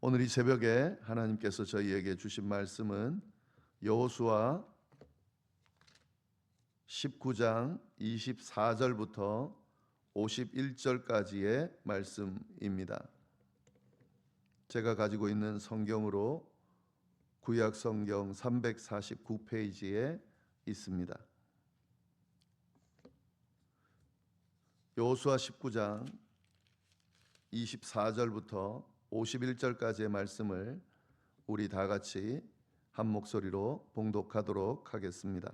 오늘 이 새벽에 하나님께서 저희에게 주신 말씀은 여호수아 19장 24절부터 51절까지의 말씀입니다. 제가 가지고 있는 성경으로 구약 성경 349페이지에 있습니다. 여호수아 19장 24절부터 51절까지의 말씀을 우리 다 같이 한 목소리로 봉독하도록 하겠습니다.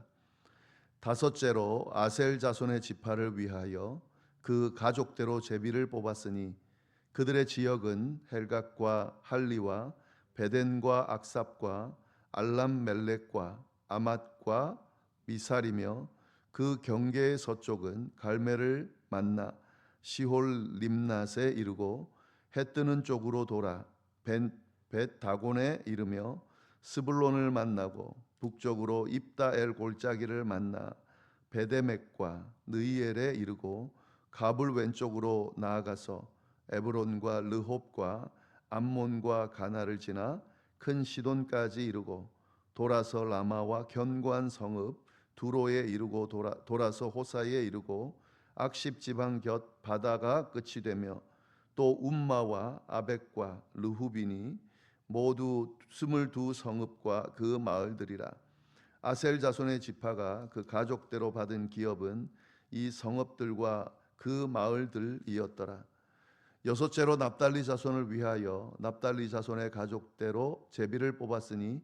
다섯째로 아셀 자손의 지파를 위하여 그 가족대로 제비를 뽑았으니 그들의 지역은 헬갓과 할리와 베덴과 악삽과 알람멜렉과 아맛과 미살이며 그 경계의 서쪽은 갈멜을 만나 시홀 림낫에 이르고 해 뜨는 쪽으로 돌아 벳 다곤에 이르며 스불론을 만나고 북쪽으로 입다엘 골짜기를 만나 베데멕과 느이엘에 이르고 가불 왼쪽으로 나아가서 에브론과 르홉과 암몬과 가나를 지나 큰 시돈까지 이르고 돌아서 라마와 견고한 성읍 두로에 이르고 돌아서 호사에 이르고 악십 지방 곁 바다가 끝이 되며 또 움마와 아벡과 르후빈이 모두 22 성읍과 그 마을들이라. 아셀 자손의 지파가 그 가족대로 받은 기업은 이 성읍들과 그 마을들이었더라. 여섯째로 납달리 자손을 위하여 납달리 자손의 가족대로 제비를 뽑았으니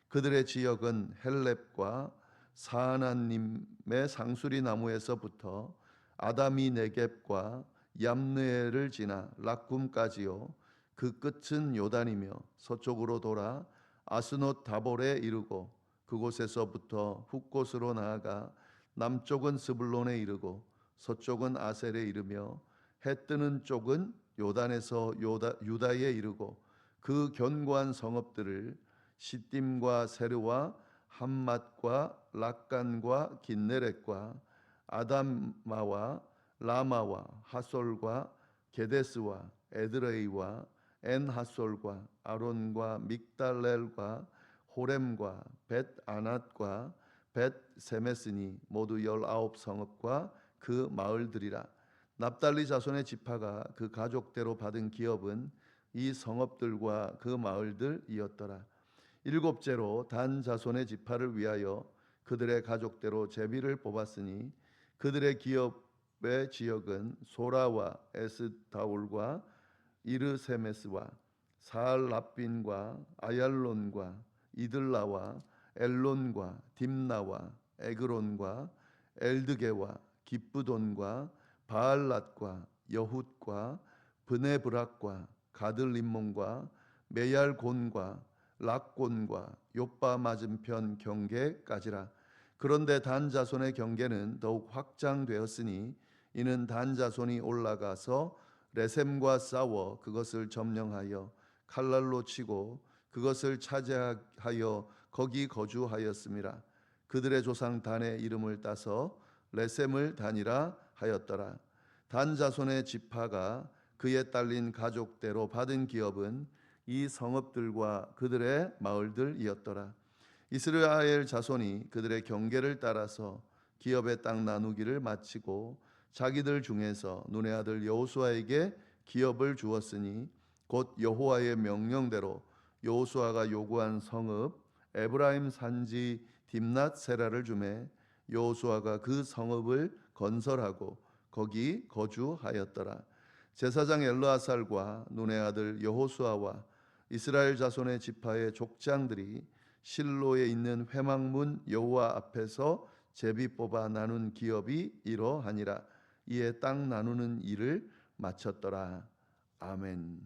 그들의 지역은 헬렙과 사하나님의 상수리 나무에서부터 아다미 네겝과 얌느엘을 지나 락쿰까지요. 그 끝은 요단이며 서쪽으로 돌아 아스노 다볼에 이르고 그곳에서부터 훗곳으로 나아가 남쪽은 스불론에 이르고 서쪽은 아셀에 이르며 해 뜨는 쪽은 요단에서 유다에 이르고 그 견고한 성읍들을 시딤과 세르와 함맛과 락간과 긴네렛과 아담마와 라마와 하솔과 게데스와 에드레이와 엔하솔과 아론과 믹달렐과 호렘과 벳 아낫과 벳 세메스니 모두 19 성읍과 그 마을들이라. 납달리 자손의 지파가 그 가족대로 받은 기업은 이 성읍들과 그 마을들이었더라. 일곱째로 단 자손의 지파를 위하여 그들의 가족대로 제비를 뽑았으니 그들의 기업의 지역은 소라와 에스다올과 이르세메스와 사알랍빈과 아얄론과 이들라와 엘론과 딥나와 에그론과 엘드게와 기쁘돈과 바알랏과 여훗과 브네브락과 가들림몬과 메얄곤과 락곤과 요빠 맞은편 경계까지라. 그런데 단 자손의 경계는 더욱 확장되었으니 이는 단 자손이 올라가서 레셈과 싸워 그것을 점령하여 칼날로 치고 그것을 차지하여 거기 거주하였음이라. 그들의 조상 단의 이름을 따서 레셈을 단이라 하였더라. 단 자손의 지파가 그에 딸린 가족대로 받은 기업은 이 성읍들과 그들의 마을들이었더라. 이스라엘 자손이 그들의 경계를 따라서 기업의 땅 나누기를 마치고 자기들 중에서 눈의 아들 여호수아에게 기업을 주었으니 곧 여호와의 명령대로 여호수아가 요구한 성읍 에브라임 산지 딥낫 세라를 주매 여호수아가 그 성읍을 건설하고 거기 거주하였더라. 제사장 엘르아살과 눈의 아들 여호수아와 이스라엘 자손의 지파의 족장들이 실로에 있는 회막문 여호와 앞에서 제비 뽑아 나눈 기업이 이러하니라. 이에 땅 나누는 일을 마쳤더라. 아멘.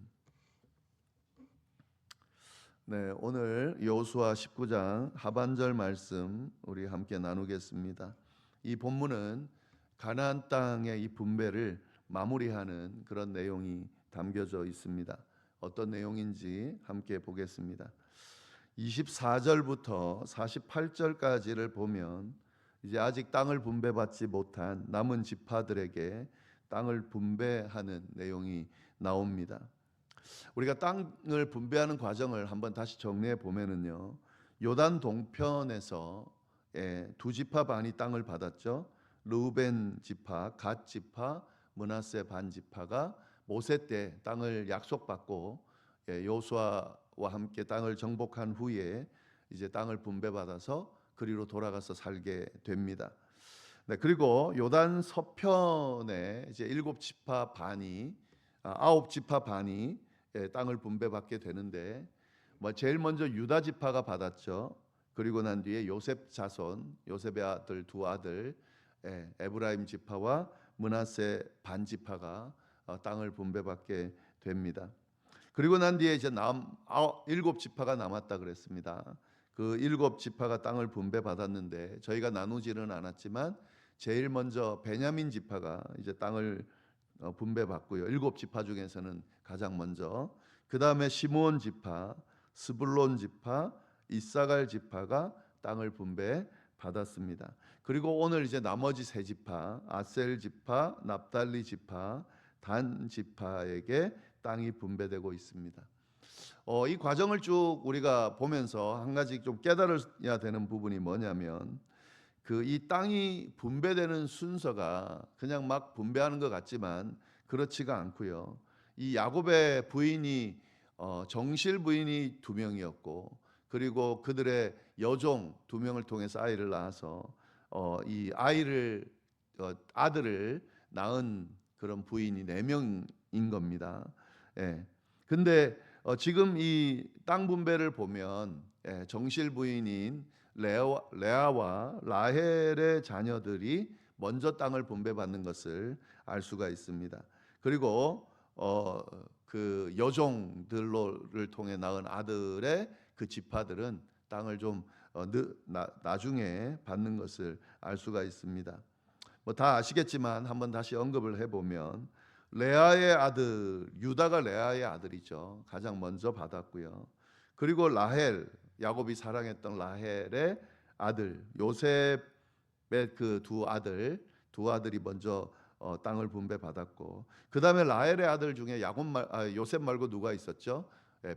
네, 오늘 여호수아 19장 하반절 말씀 우리 함께 나누겠습니다. 이 본문은 가나안 땅의 이 분배를 마무리하는 그런 내용이 담겨져 있습니다. 어떤 내용인지 함께 보겠습니다. 24절부터 48절까지를 보면 이제 아직 땅을 분배받지 못한 남은 지파들에게 땅을 분배하는 내용이 나옵니다. 우리가 땅을 분배하는 과정을 한번 다시 정리해 보면은요. 요단 동편에서 두 지파 반이 땅을 받았죠. 르우벤 지파, 갓 지파, 므낫세 반 지파가 모세 때 땅을 약속받고 여호수아와 함께 땅을 정복한 후에 이제 땅을 분배받아서 그리로 돌아가서 살게 됩니다. 네, 그리고 요단 서편에 이제 아홉 지파 반이 땅을 분배받게 되는데 제일 먼저 유다 지파가 받았죠. 그리고 난 뒤에 요셉 자손, 요셉의 아들 두 아들 에브라임 지파와 므낫세 반 지파가 땅을 분배받게 됩니다. 그리고 난 뒤에 이제 일곱 지파가 남았다 그랬습니다. 그 일곱 지파가 땅을 분배받았는데 저희가 나누지는 않았지만 제일 먼저 베냐민 지파가 이제 땅을 분배받고요. 일곱 지파 중에서는 가장 먼저. 그 다음에 시므온 지파, 스불론 지파, 이사갈 지파가 땅을 분배받았습니다. 그리고 오늘 이제 나머지 세 지파, 아셀 지파, 납달리 지파, 단 지파에게 땅이 분배되고 있습니다. 이 과정을 쭉 우리가 보면서 한 가지 좀 깨달아야 되는 부분이 뭐냐면 이 땅이 분배되는 순서가 그냥 막 분배하는 것 같지만 그렇지가 않고요. 이 야곱의 부인이 정실 부인이 2명이었고 그리고 그들의 여종 2명을 통해서 아이를 낳아서 이 아들을 낳은 그런 부인이 4명인 겁니다. 예. 근데 지금 이 땅 분배를 보면 정실 부인인 레아와 라헬의 자녀들이 먼저 땅을 분배받는 것을 알 수가 있습니다. 그리고 그 여종들을 통해 낳은 아들의 그 지파들은 땅을 좀 나중에 받는 것을 알 수가 있습니다. 다 아시겠지만 한번 다시 언급을 해보면 레아의 아들 유다가 레아의 아들이죠. 가장 먼저 받았고요. 그리고 라헬 야곱이 사랑했던 라헬의 아들 요셉의 그 두 아들이 먼저 땅을 분배받았고 그 다음에 라헬의 아들 중에 요셉 말고 누가 있었죠?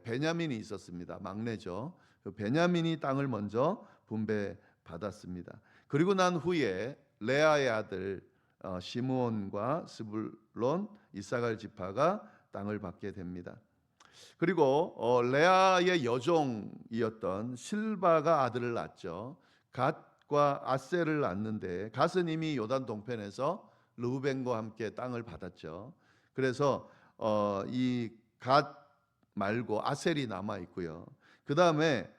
베냐민이 있었습니다. 막내죠. 베냐민이 땅을 먼저 분배받았습니다. 그리고 난 후에 레아의 아들 시므온과 스불론, 이사갈 지파가 땅을 받게 됩니다. 그리고 레아의 여종이었던 실바가 아들을 낳았죠. 갓과 아셀을 낳는데 갓은 이미 요단 동편에서 르우벤과 함께 땅을 받았죠. 그래서 이 갓 말고 아셀이 남아 있고요. 그 다음에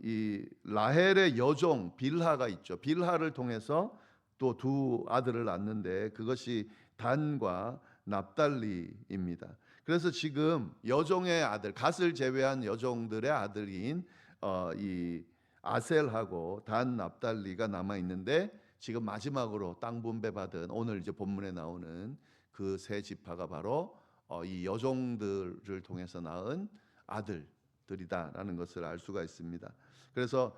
이 라헬의 여종 빌하가 있죠. 빌하를 통해서 또 2 아들을 낳는데 그것이 단과 납달리입니다. 그래서 지금 여종의 아들, 갓을 제외한 여종들의 아들인 이 아셀하고 단, 납달리가 남아 있는데 지금 마지막으로 땅 분배받은 오늘 이제 본문에 나오는 그 세 지파가 바로 이 여종들을 통해서 낳은 아들들이다라는 것을 알 수가 있습니다. 그래서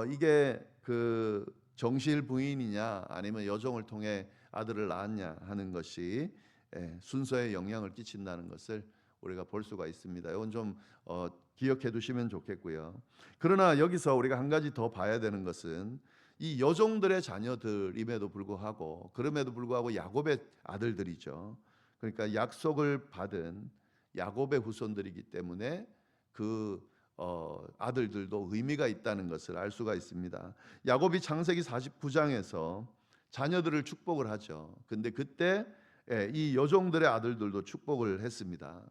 이게 그 정실 부인이냐 아니면 여종을 통해 아들을 낳았냐 하는 것이 순서에 영향을 끼친다는 것을 우리가 볼 수가 있습니다. 이건 좀 기억해 두시면 좋겠고요. 그러나 여기서 우리가 한 가지 더 봐야 되는 것은 이 여종들의 자녀들임에도 불구하고 그럼에도 불구하고 야곱의 아들들이죠. 그러니까 약속을 받은 야곱의 후손들이기 때문에 그 아들들도 의미가 있다는 것을 알 수가 있습니다. 야곱이 창세기 49장에서 자녀들을 축복을 하죠. 근데 그때 이 여종들의 아들들도 축복을 했습니다.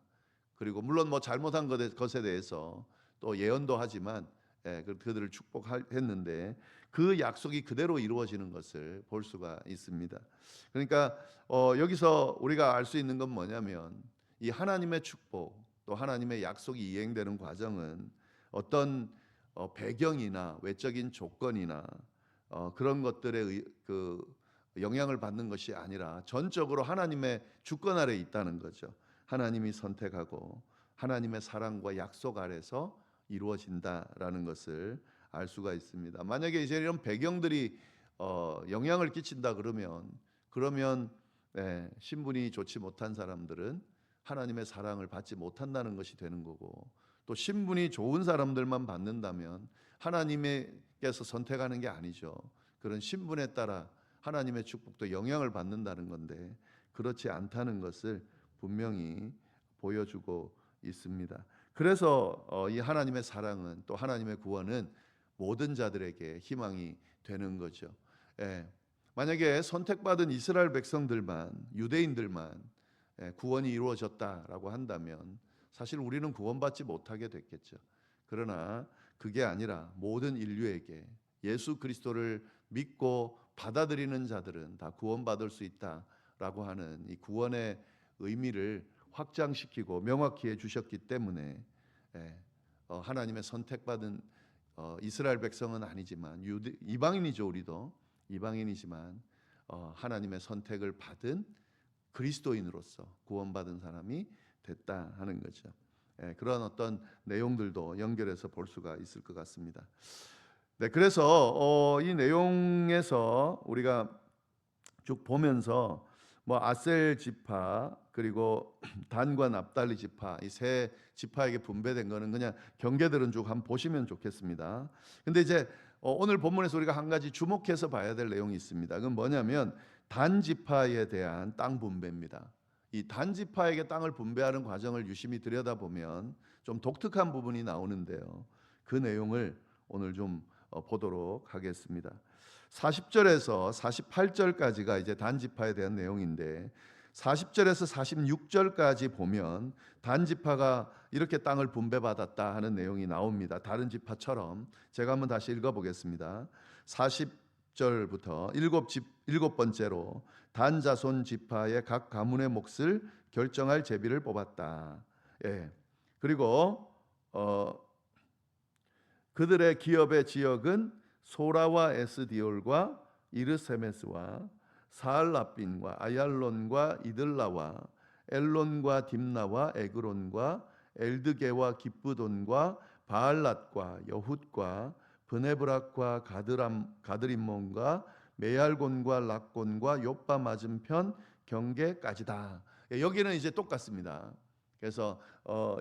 그리고 물론 잘못한 것에 대해서 또 예언도 하지만 그들을 축복했는데 그 약속이 그대로 이루어지는 것을 볼 수가 있습니다. 그러니까 여기서 우리가 알 수 있는 건 뭐냐면 이 하나님의 축복 또 하나님의 약속이 이행되는 과정은 어떤 배경이나 외적인 조건이나 그런 것들의 그 영향을 받는 것이 아니라 전적으로 하나님의 주권 아래에 있다는 거죠. 하나님이 선택하고 하나님의 사랑과 약속 아래서 이루어진다라는 것을 알 수가 있습니다. 만약에 이제 이런 배경들이 영향을 끼친다 그러면 신분이 좋지 못한 사람들은 하나님의 사랑을 받지 못한다는 것이 되는 거고, 또 신분이 좋은 사람들만 받는다면 하나님께서 선택하는 게 아니죠. 그런 신분에 따라 하나님의 축복도 영향을 받는다는 건데 그렇지 않다는 것을 분명히 보여주고 있습니다. 그래서 이 하나님의 사랑은, 또 하나님의 구원은 모든 자들에게 희망이 되는 거죠. 예. 만약에 선택받은 이스라엘 백성들만, 유대인들만 구원이 이루어졌다라고 한다면 사실 우리는 구원받지 못하게 됐겠죠. 그러나 그게 아니라 모든 인류에게 예수 그리스도를 믿고 받아들이는 자들은 다 구원받을 수 있다라고 하는 이 구원의 의미를 확장시키고 명확히 해주셨기 때문에 하나님의 선택받은 이스라엘 백성은 아니지만 이방인이죠. 우리도 이방인이지만 하나님의 선택을 받은 그리스도인으로서 구원받은 사람이 됐다 하는 거죠. 그런 어떤 내용들도 연결해서 볼 수가 있을 것 같습니다. 네, 그래서 이 내용에서 우리가 쭉 보면서 뭐 아셀 지파 그리고 단과 납달리 지파, 이 세 지파에게 분배된 거는 그냥 경계들은 쭉 한번 보시면 좋겠습니다. 근데 이제 오늘 본문에서 우리가 한 가지 주목해서 봐야 될 내용이 있습니다. 그건 뭐냐면 단 지파에 대한 땅 분배입니다. 이 단 지파에게 땅을 분배하는 과정을 유심히 들여다보면 좀 독특한 부분이 나오는데요. 그 내용을 오늘 좀 보도록 하겠습니다. 40절에서 48절까지가 이제 단 지파에 대한 내용인데 40절에서 46절까지 보면 단 지파가 이렇게 땅을 분배받았다 하는 내용이 나옵니다. 다른 지파처럼. 제가 한번 다시 읽어보겠습니다. 40절부터 일곱 번째로 단 자손 지파의 각 가문의 몫을 결정할 제비를 뽑았다. 그리고 그들의 기업의 지역은 소라와 에스디올과 이르세메스와 사알라빈과 아얄론과 이들라와 엘론과 딥나와 에그론과 엘드게와 기브돈과 바알랏과 여훗과 브네브락과 가드림몬과 메얄곤과 락곤과 요빠 맞은편 경계까지다. 여기는 이제 똑같습니다. 그래서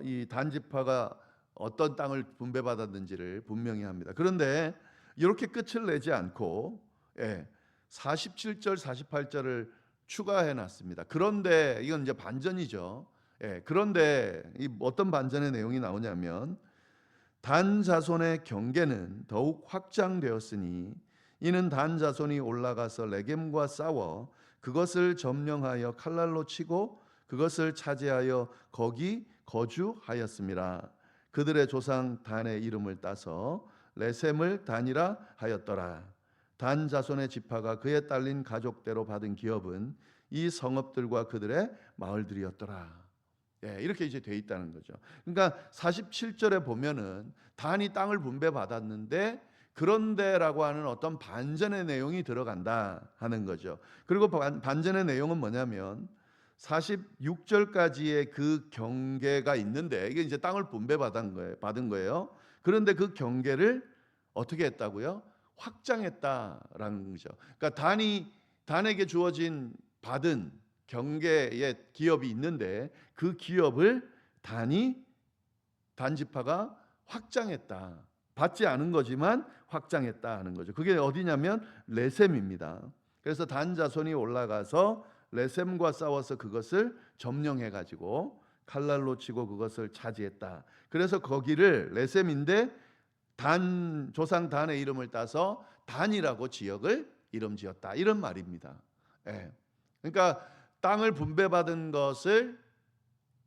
이 단지파가 어떤 땅을 분배받았는지를 분명히 합니다. 그런데 이렇게 끝을 내지 않고 47절, 48절을 추가해 놨습니다. 그런데 이건 이제 반전이죠. 그런데 이 어떤 반전의 내용이 나오냐면 단 자손의 경계는 더욱 확장되었으니 이는 단 자손이 올라가서 레겜과 싸워 그것을 점령하여 칼날로 치고 그것을 차지하여 거기 거주하였음이라. 그들의 조상 단의 이름을 따서 레셈을 단이라 하였더라. 단 자손의 지파가 그에 딸린 가족대로 받은 기업은 이 성읍들과 그들의 마을들이었더라. 이렇게 이제 돼 있다는 거죠. 그러니까 47절에 보면은 단이 땅을 분배받았는데 그런데라고 하는 어떤 반전의 내용이 들어간다 하는 거죠. 그리고 반전의 내용은 뭐냐면 46절까지의 그 경계가 있는데 이게 이제 땅을 분배받은 거예요. 그런데 그 경계를 어떻게 했다고요? 확장했다라는 거죠. 그러니까 단에게 주어진 받은 경계의 기업이 있는데 그 기업을 단지파가 확장했다. 받지 않은 거지만 확장했다 하는 거죠. 그게 어디냐면 레셈입니다. 그래서 단 자손이 올라가서 레셈과 싸워서 그것을 점령해 가지고 칼날로 치고 그것을 차지했다. 그래서 거기를 레셈인데 조상 단의 이름을 따서 단이라고 지역을 이름 지었다. 이런 말입니다. 그러니까 땅을 분배받은 것을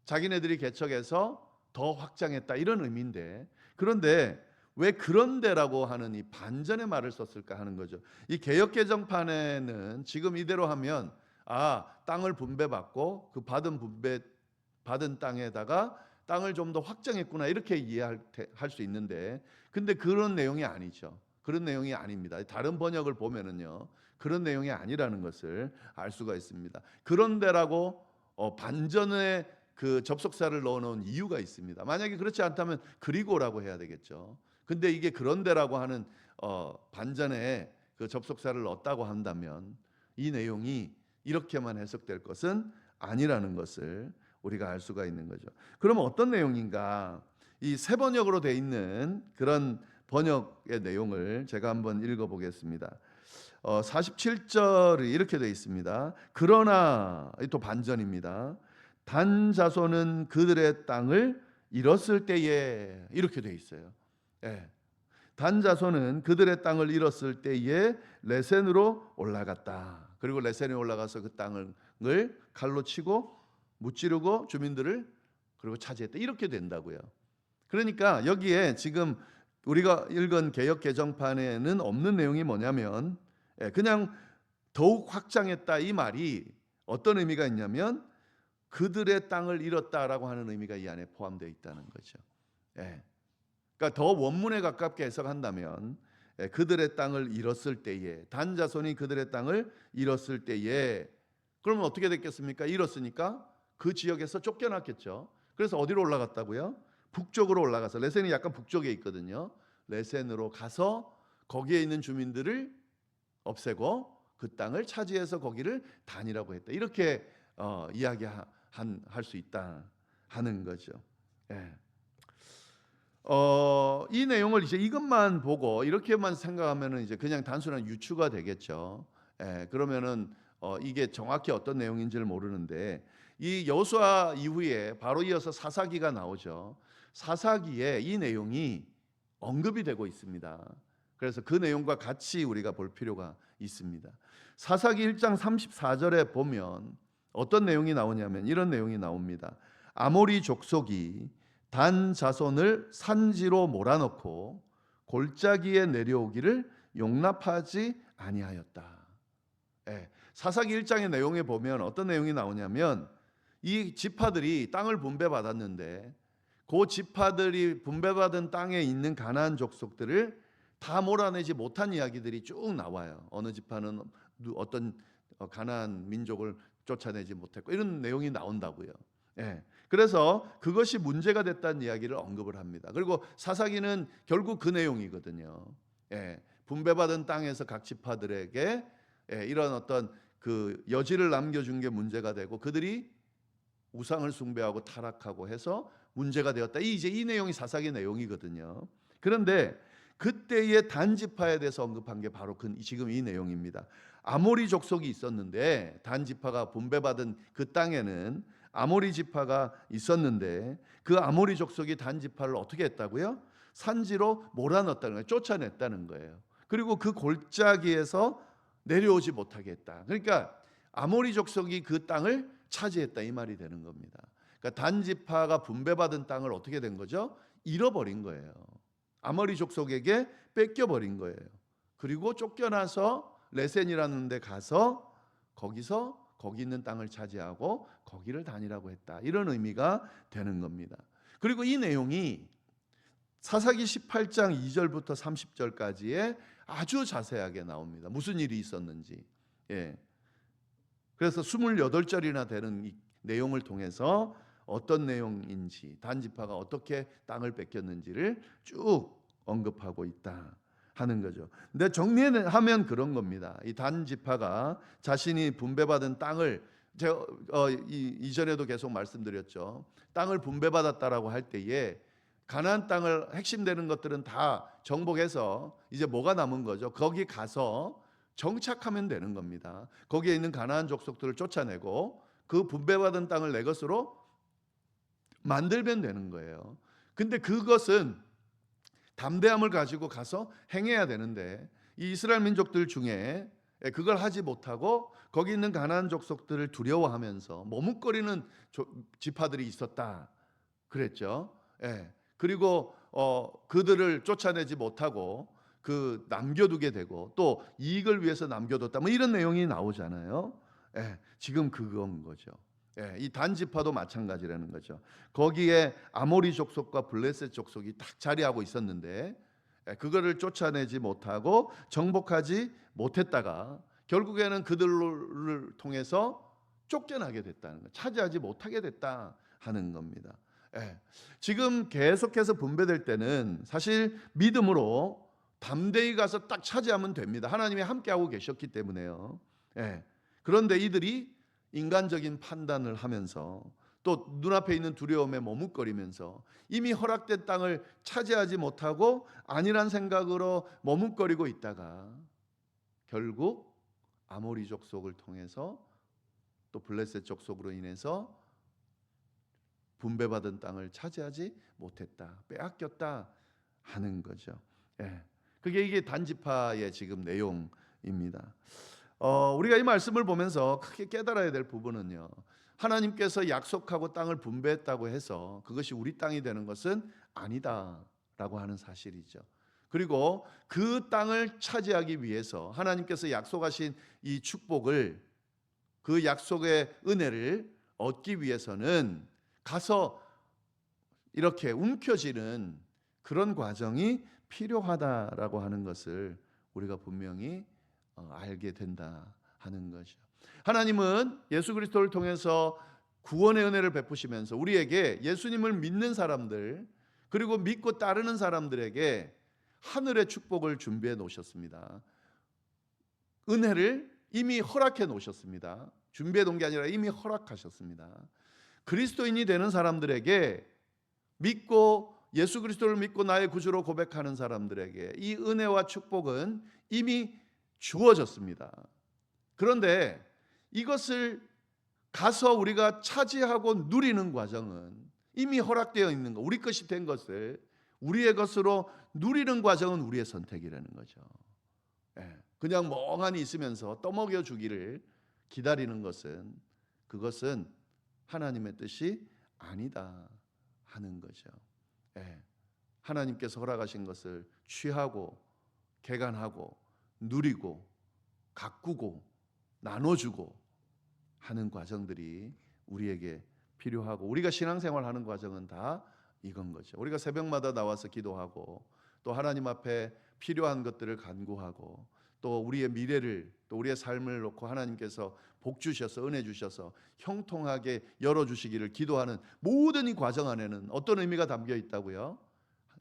자기네들이 개척해서 더 확장했다. 이런 의미인데 그런데 왜 그런데라고 하는 이 반전의 말을 썼을까 하는 거죠. 이 개역개정판에는 지금 이대로 하면 땅을 분배받고 그 받은 땅에다가 땅을 좀 더 확장했구나 이렇게 이해할 수 있는데 근데 그런 내용이 아니죠. 그런 내용이 아닙니다. 다른 번역을 보면은요 그런 내용이 아니라는 것을 알 수가 있습니다. 그런데라고 반전의 그 접속사를 넣어놓은 이유가 있습니다. 만약에 그렇지 않다면 그리고라고 해야 되겠죠. 근데 이게 그런데라고 하는 반전에 그 접속사를 넣었다고 한다면 이 내용이 이렇게만 해석될 것은 아니라는 것을 우리가 알 수가 있는 거죠. 그러면 어떤 내용인가? 이 세 번역으로 돼 있는 그런 번역의 내용을 제가 한번 읽어보겠습니다. 47절이 이렇게 돼 있습니다. 그러나 또 반전입니다. 단 자손은 그들의 땅을 잃었을 때에, 이렇게 돼 있어요. 예. 단 자손은 그들의 땅을 잃었을 때에 레센으로 올라갔다. 그리고 레센에 올라가서 그 땅을 칼로 치고 무찌르고 주민들을 그리고 차지했다. 이렇게 된다고요. 그러니까 여기에 지금 우리가 읽은 개역 개정판에는 없는 내용이 뭐냐면 그냥 더욱 확장했다, 이 말이 어떤 의미가 있냐면 그들의 땅을 잃었다라고 하는 의미가 이 안에 포함되어 있다는 거죠. 그러니까 더 원문에 가깝게 해석한다면 그들의 땅을 잃었을 때에, 단 자손이 그들의 땅을 잃었을 때에, 그러면 어떻게 됐겠습니까? 잃었으니까 그 지역에서 쫓겨났겠죠. 그래서 어디로 올라갔다고요? 북쪽으로 올라가서, 레센이 약간 북쪽에 있거든요. 레센으로 가서 거기에 있는 주민들을 없애고 그 땅을 차지해서 거기를 단이라고 했다. 이렇게 이야기할 수 있다 하는 거죠. 이 내용을 이제 이것만 보고 이렇게만 생각하면은 이제 그냥 단순한 유추가 되겠죠. 그러면은 이게 정확히 어떤 내용인지를 모르는데, 이 여호수아 이후에 바로 이어서 사사기가 나오죠. 사사기에 이 내용이 언급이 되고 있습니다. 그래서 그 내용과 같이 우리가 볼 필요가 있습니다. 사사기 1장 34절에 보면 어떤 내용이 나오냐면 이런 내용이 나옵니다. 아모리 족속이 단 자손을 산지로 몰아넣고 골짜기에 내려오기를 용납하지 아니하였다. 사사기 1장의 내용에 보면 어떤 내용이 나오냐면 이 지파들이 땅을 분배받았는데 그 지파들이 분배받은 땅에 있는 가나안 족속들을 다 몰아내지 못한 이야기들이 쭉 나와요. 어느 지파는 어떤 가나안 민족을 쫓아내지 못했고 이런 내용이 나온다고요. 그래서 그것이 문제가 됐다는 이야기를 언급을 합니다. 그리고 사사기는 결국 그 내용이거든요. 분배받은 땅에서 각 지파들에게 이런 어떤 그 여지를 남겨준 게 문제가 되고 그들이 우상을 숭배하고 타락하고 해서 문제가 되었다. 이제 이 내용이 사사기 내용이거든요. 그런데 그때의 단지파에 대해서 언급한 게 바로 지금 이 내용입니다. 아모리 족속이 있었는데, 단지파가 분배받은 그 땅에는 아모리 지파가 있었는데 그 아모리 족속이 단지파를 어떻게 했다고요? 산지로 몰아넣었다는 거예요. 쫓아냈다는 거예요. 그리고 그 골짜기에서 내려오지 못하게 했다. 그러니까 아모리 족속이 그 땅을 차지했다, 이 말이 되는 겁니다. 그러니까 단지파가 분배받은 땅을 어떻게 된 거죠? 잃어버린 거예요. 아모리 족속에게 뺏겨버린 거예요. 그리고 쫓겨나서 레센이라는 데 가서 거기 있는 땅을 차지하고 거기를 단이라고 했다. 이런 의미가 되는 겁니다. 그리고 이 내용이 사사기 18장 2절부터 30절까지에 아주 자세하게 나옵니다. 무슨 일이 있었는지. 그래서 28절이나 되는 이 내용을 통해서 어떤 내용인지, 단지파가 어떻게 땅을 뺏겼는지를 쭉 언급하고 있다 하는 거죠. 근데 정리하면 그런 겁니다. 이 단지파가 자신이 분배받은 땅을, 제가 이전에도 계속 말씀드렸죠. 땅을 분배받았다라고 할 때에 가나안 땅을 핵심되는 것들은 다 정복해서 이제 뭐가 남은 거죠? 거기 가서 정착하면 되는 겁니다. 거기에 있는 가나안 족속들을 쫓아내고 그 분배받은 땅을 내 것으로 만들면 되는 거예요. 근데 그것은 담대함을 가지고 가서 행해야 되는데 이 이스라엘 민족들 중에 그걸 하지 못하고 거기 있는 가나안 족속들을 두려워하면서 머뭇거리는 지파들이 있었다 그랬죠. 그리고 그들을 쫓아내지 못하고 남겨두게 되고 또 이익을 위해서 남겨뒀다, 뭐 이런 내용이 나오잖아요. 지금 그건 거죠. 이 단지파도 마찬가지라는 거죠. 거기에 아모리 족속과 블레셋 족속이 딱 자리하고 있었는데 그거를 쫓아내지 못하고 정복하지 못했다가 결국에는 그들을 통해서 쫓겨나게 됐다는 거, 차지하지 못하게 됐다 하는 겁니다. 지금 계속해서 분배될 때는 사실 믿음으로 담대히 가서 딱 차지하면 됩니다. 하나님이 함께하고 계셨기 때문에요. 그런데 이들이 인간적인 판단을 하면서 또 눈앞에 있는 두려움에 머뭇거리면서 이미 허락된 땅을 차지하지 못하고 아니란 생각으로 머뭇거리고 있다가 결국 아모리 족속을 통해서 또 블레셋 족속으로 인해서 분배받은 땅을 차지하지 못했다, 빼앗겼다 하는 거죠. 예. 이게 단지파의 지금 내용입니다. 우리가 이 말씀을 보면서 크게 깨달아야 될 부분은요, 하나님께서 약속하고 땅을 분배했다고 해서 그것이 우리 땅이 되는 것은 아니다라고 하는 사실이죠. 그리고 그 땅을 차지하기 위해서 하나님께서 약속하신 이 축복을, 그 약속의 은혜를 얻기 위해서는 가서 이렇게 움켜쥐는 그런 과정이 필요하다라고 하는 것을 우리가 분명히 알게 된다 하는 것이죠. 하나님은 예수 그리스도를 통해서 구원의 은혜를 베푸시면서 우리에게, 예수님을 믿는 사람들 그리고 믿고 따르는 사람들에게 하늘의 축복을 준비해 놓으셨습니다. 은혜를 이미 허락해 놓으셨습니다. 준비해 놓은 게 아니라 이미 허락하셨습니다. 그리스도인이 되는 사람들에게, 믿고 예수 그리스도를 믿고 나의 구주로 고백하는 사람들에게 이 은혜와 축복은 이미 주어졌습니다. 그런데 이것을 가서 우리가 차지하고 누리는 과정은, 이미 허락되어 있는 것, 우리 것이 된 것을 우리의 것으로 누리는 과정은 우리의 선택이라는 거죠. 그냥 멍하니 있으면서 떠먹여 주기를 기다리는 것은, 그것은 하나님의 뜻이 아니다 하는 거죠. 하나님께서 허락하신 것을 취하고 개간하고 누리고 가꾸고 나눠주고 하는 과정들이 우리에게 필요하고, 우리가 신앙생활하는 과정은 다 이건 거죠. 우리가 새벽마다 나와서 기도하고 또 하나님 앞에 필요한 것들을 간구하고 또 우리의 미래를, 또 우리의 삶을 놓고 하나님께서 복 주셔서 은혜 주셔서 형통하게 열어주시기를 기도하는 모든 이 과정 안에는 어떤 의미가 담겨 있다고요?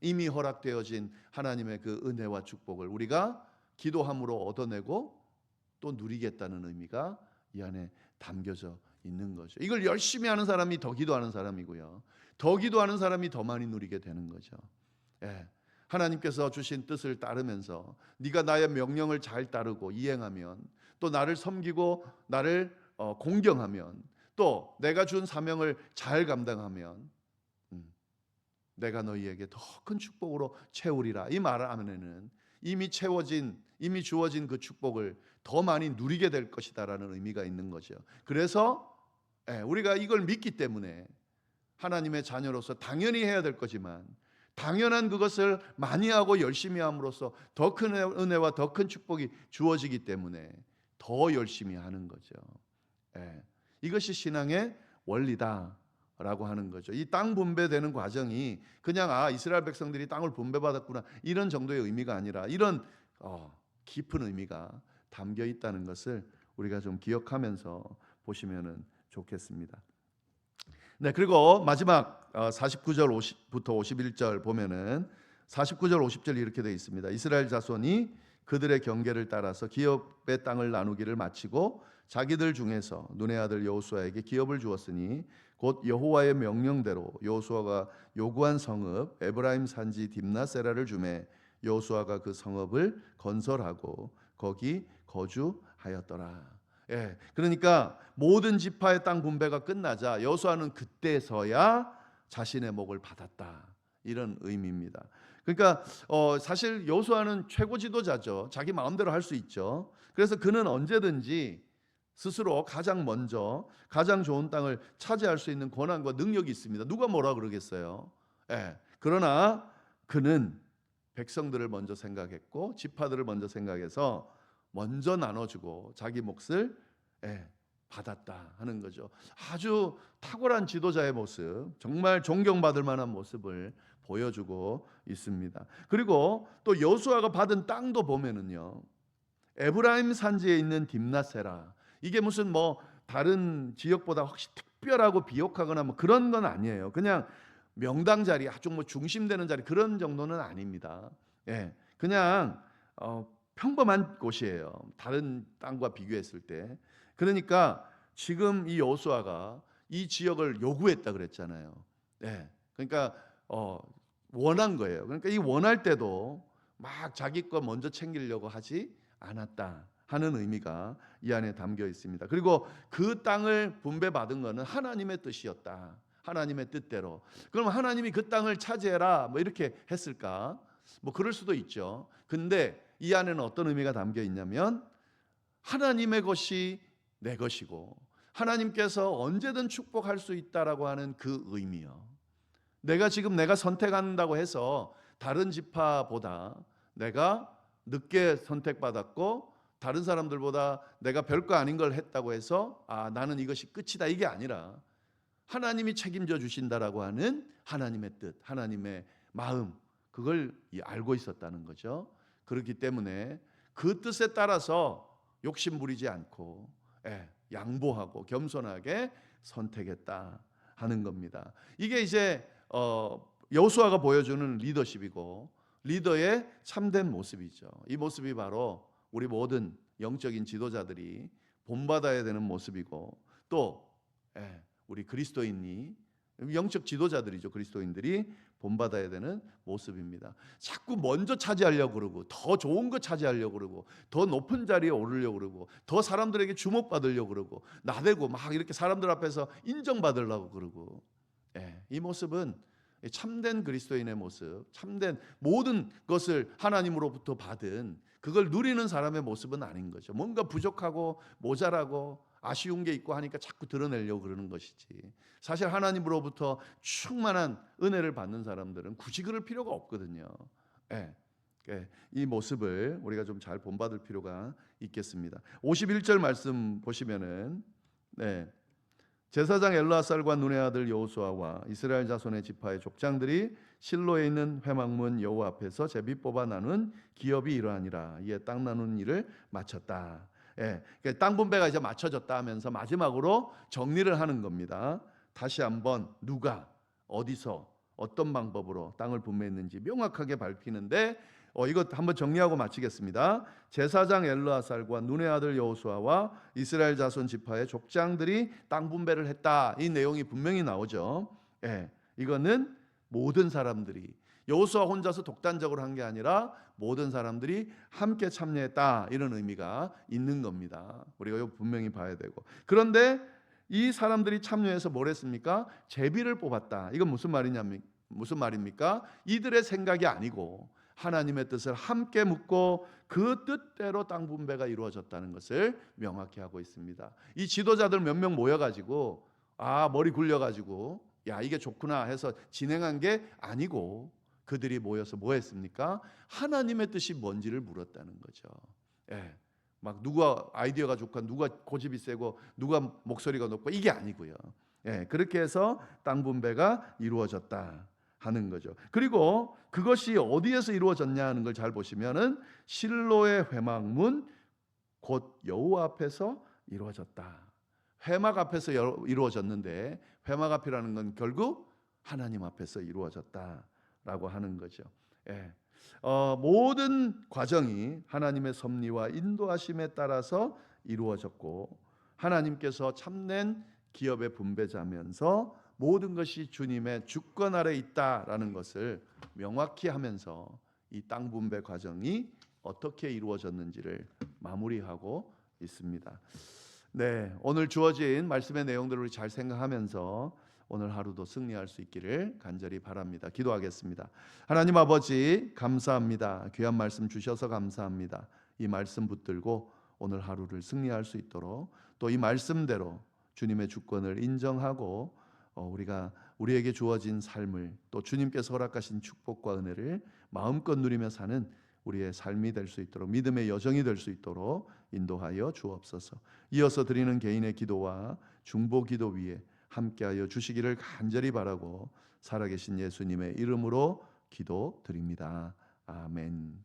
이미 허락되어진 하나님의 그 은혜와 축복을 우리가 기도함으로 얻어내고 또 누리겠다는 의미가 이 안에 담겨져 있는 거죠. 이걸 열심히 하는 사람이 더 기도하는 사람이고요, 더 기도하는 사람이 더 많이 누리게 되는 거죠. 하나님께서 주신 뜻을 따르면서 네가 나의 명령을 잘 따르고 이행하면, 또 나를 섬기고 나를 공경하면, 또 내가 준 사명을 잘 감당하면 내가 너희에게 더 큰 축복으로 채우리라. 이 말 안에는 이미 채워진, 이미 주어진 그 축복을 더 많이 누리게 될 것이다라는 의미가 있는 거죠. 그래서 우리가 이걸 믿기 때문에 하나님의 자녀로서 당연히 해야 될 거지만, 당연한 그것을 많이 하고 열심히 함으로써 더 큰 은혜와 더 큰 축복이 주어지기 때문에 더 열심히 하는 거죠. 이것이 신앙의 원리다라고 하는 거죠. 이 땅 분배되는 과정이 그냥 이스라엘 백성들이 땅을 분배받았구나 이런 정도의 의미가 아니라, 이런 깊은 의미가 담겨 있다는 것을 우리가 좀 기억하면서 보시면 좋겠습니다. 그리고 마지막 49절부터 51절 보면은 49절 50절 이렇게 되어 있습니다. 이스라엘 자손이 그들의 경계를 따라서 기업의 땅을 나누기를 마치고 자기들 중에서 눈의 아들 여호수아에게 기업을 주었으니 곧 여호와의 명령대로 여호수아가 요구한 성읍 에브라임 산지 딥나세라를 주매 여호수아가 그 성읍을 건설하고 거기 거주하였더라. 그러니까 모든 지파의 땅 분배가 끝나자 여호수아는 그때서야 자신의 목을 받았다, 이런 의미입니다. 그러니까 사실 여호수아는 최고 지도자죠. 자기 마음대로 할 수 있죠. 그래서 그는 언제든지 스스로 가장 먼저 가장 좋은 땅을 차지할 수 있는 권한과 능력이 있습니다. 누가 뭐라 그러겠어요? 그러나 그는 백성들을 먼저 생각했고 지파들을 먼저 생각해서 먼저 나눠주고 자기 몫을 받았다 하는 거죠. 아주 탁월한 지도자의 모습, 정말 존경받을 만한 모습을 보여주고 있습니다. 그리고 또 여호수아가 받은 땅도 보면은요, 에브라임 산지에 있는 딥나세라, 이게 무슨 다른 지역보다 혹시 특별하고 비옥하거나 그런 건 아니에요. 그냥 명당 자리, 아주 중심되는 자리, 그런 정도는 아닙니다. 그냥 평범한 곳이에요, 다른 땅과 비교했을 때. 그러니까 지금 이 여호수아가 이 지역을 요구했다 그랬잖아요. 네. 그러니까 원한 거예요. 그러니까 이 원할 때도 막 자기 거 먼저 챙기려고 하지 않았다 하는 의미가 이 안에 담겨 있습니다. 그리고 그 땅을 분배받은 것은 하나님의 뜻이었다. 하나님의 뜻대로. 그럼 하나님이 그 땅을 차지해라 뭐 이렇게 했을까? 뭐 그럴 수도 있죠. 근데 이 안에는 어떤 의미가 담겨 있냐면 하나님의 것이 내 것이고 하나님께서 언제든 축복할 수 있다라고 하는 그 의미요. 내가 선택한다고 해서 다른 지파보다 내가 늦게 선택받았고 다른 사람들보다 내가 별거 아닌 걸 했다고 해서 나는 이것이 끝이다 이게 아니라 하나님이 책임져 주신다라고 하는 하나님의 뜻, 하나님의 마음 그걸 알고 있었다는 거죠. 그렇기 때문에 그 뜻에 따라서 욕심 부리지 않고 양보하고 겸손하게 선택했다 하는 겁니다. 이게 이제 여호수아가 보여주는 리더십이고 리더의 참된 모습이죠. 이 모습이 바로 우리 모든 영적인 지도자들이 본받아야 되는 모습이고 또 우리 그리스도인이 영적 지도자들이죠. 그리스도인들이 본받아야 되는 모습입니다. 자꾸 먼저 차지하려고 그러고 더 좋은 거 차지하려고 그러고 더 높은 자리에 오르려고 그러고 더 사람들에게 주목받으려고 그러고 나대고 막 이렇게 사람들 앞에서 인정받으려고 그러고 이 모습은 참된 그리스도인의 모습, 참된 모든 것을 하나님으로부터 받은 그걸 누리는 사람의 모습은 아닌 거죠. 뭔가 부족하고 모자라고 아쉬운 게 있고 하니까 자꾸 드러내려고 그러는 것이지. 사실 하나님으로부터 충만한 은혜를 받는 사람들은 굳이 그럴 필요가 없거든요. 이 모습을 우리가 좀 잘 본받을 필요가 있겠습니다. 51절 말씀 보시면은 제사장 엘르아살과 눈의 아들 여호수아와 이스라엘 자손의 지파의 족장들이 실로에 있는 회막문 여호와 앞에서 제비 뽑아 나눈 기업이 이러하니라. 이에 땅 나누는 일을 마쳤다. 그러니까 땅 분배가 이제 맞춰졌다 하면서 마지막으로 정리를 하는 겁니다. 다시 한번 누가 어디서 어떤 방법으로 땅을 분배했는지 명확하게 밝히는데 이것 한번 정리하고 마치겠습니다. 제사장 엘르아살과 눈의 아들 여호수아와 이스라엘 자손 지파의 족장들이 땅 분배를 했다. 이 내용이 분명히 나오죠. 이거는 모든 사람들이 여호수아 혼자서 독단적으로 한 게 아니라 모든 사람들이 함께 참여했다. 이런 의미가 있는 겁니다. 우리가 이거 분명히 봐야 되고. 그런데 이 사람들이 참여해서 뭘 했습니까? 제비를 뽑았다. 이건 무슨 말입니까? 이들의 생각이 아니고 하나님의 뜻을 함께 묻고 그 뜻대로 땅 분배가 이루어졌다는 것을 명확히 하고 있습니다. 이 지도자들 몇 명 모여가지고 머리 굴려가지고 야 이게 좋구나 해서 진행한 게 아니고 그들이 모여서 뭐 했습니까? 하나님의 뜻이 뭔지를 물었다는 거죠. 막 누가 아이디어가 좋고 누가 고집이 세고 누가 목소리가 높고 이게 아니고요. 그렇게 해서 땅 분배가 이루어졌다 하는 거죠. 그리고 그것이 어디에서 이루어졌냐 하는 걸 잘 보시면은 실로의 회막문 곧 여호와 앞에서 이루어졌다. 회막 앞에서 이루어졌는데 회막 앞이라는 건 결국 하나님 앞에서 이루어졌다라고 하는 거죠. 모든 과정이 하나님의 섭리와 인도하심에 따라서 이루어졌고 하나님께서 참된 기업의 분배자면서 모든 것이 주님의 주권 아래 있다라는 것을 명확히 하면서 이 땅 분배 과정이 어떻게 이루어졌는지를 마무리하고 있습니다. 오늘 주어진 말씀의 내용들을 잘 생각하면서 오늘 하루도 승리할 수 있기를 간절히 바랍니다. 기도하겠습니다. 하나님 아버지 감사합니다. 귀한 말씀 주셔서 감사합니다. 이 말씀 붙들고 오늘 하루를 승리할 수 있도록 또 이 말씀대로 주님의 주권을 인정하고 우리가 우리에게 주어진 삶을 또 주님께서 허락하신 축복과 은혜를 마음껏 누리며 사는 우리의 삶이 될 수 있도록 믿음의 여정이 될 수 있도록 인도하여 주옵소서. 이어서 드리는 개인의 기도와 중보 기도 위에 함께하여 주시기를 간절히 바라고 살아계신 예수님의 이름으로 기도드립니다. 아멘.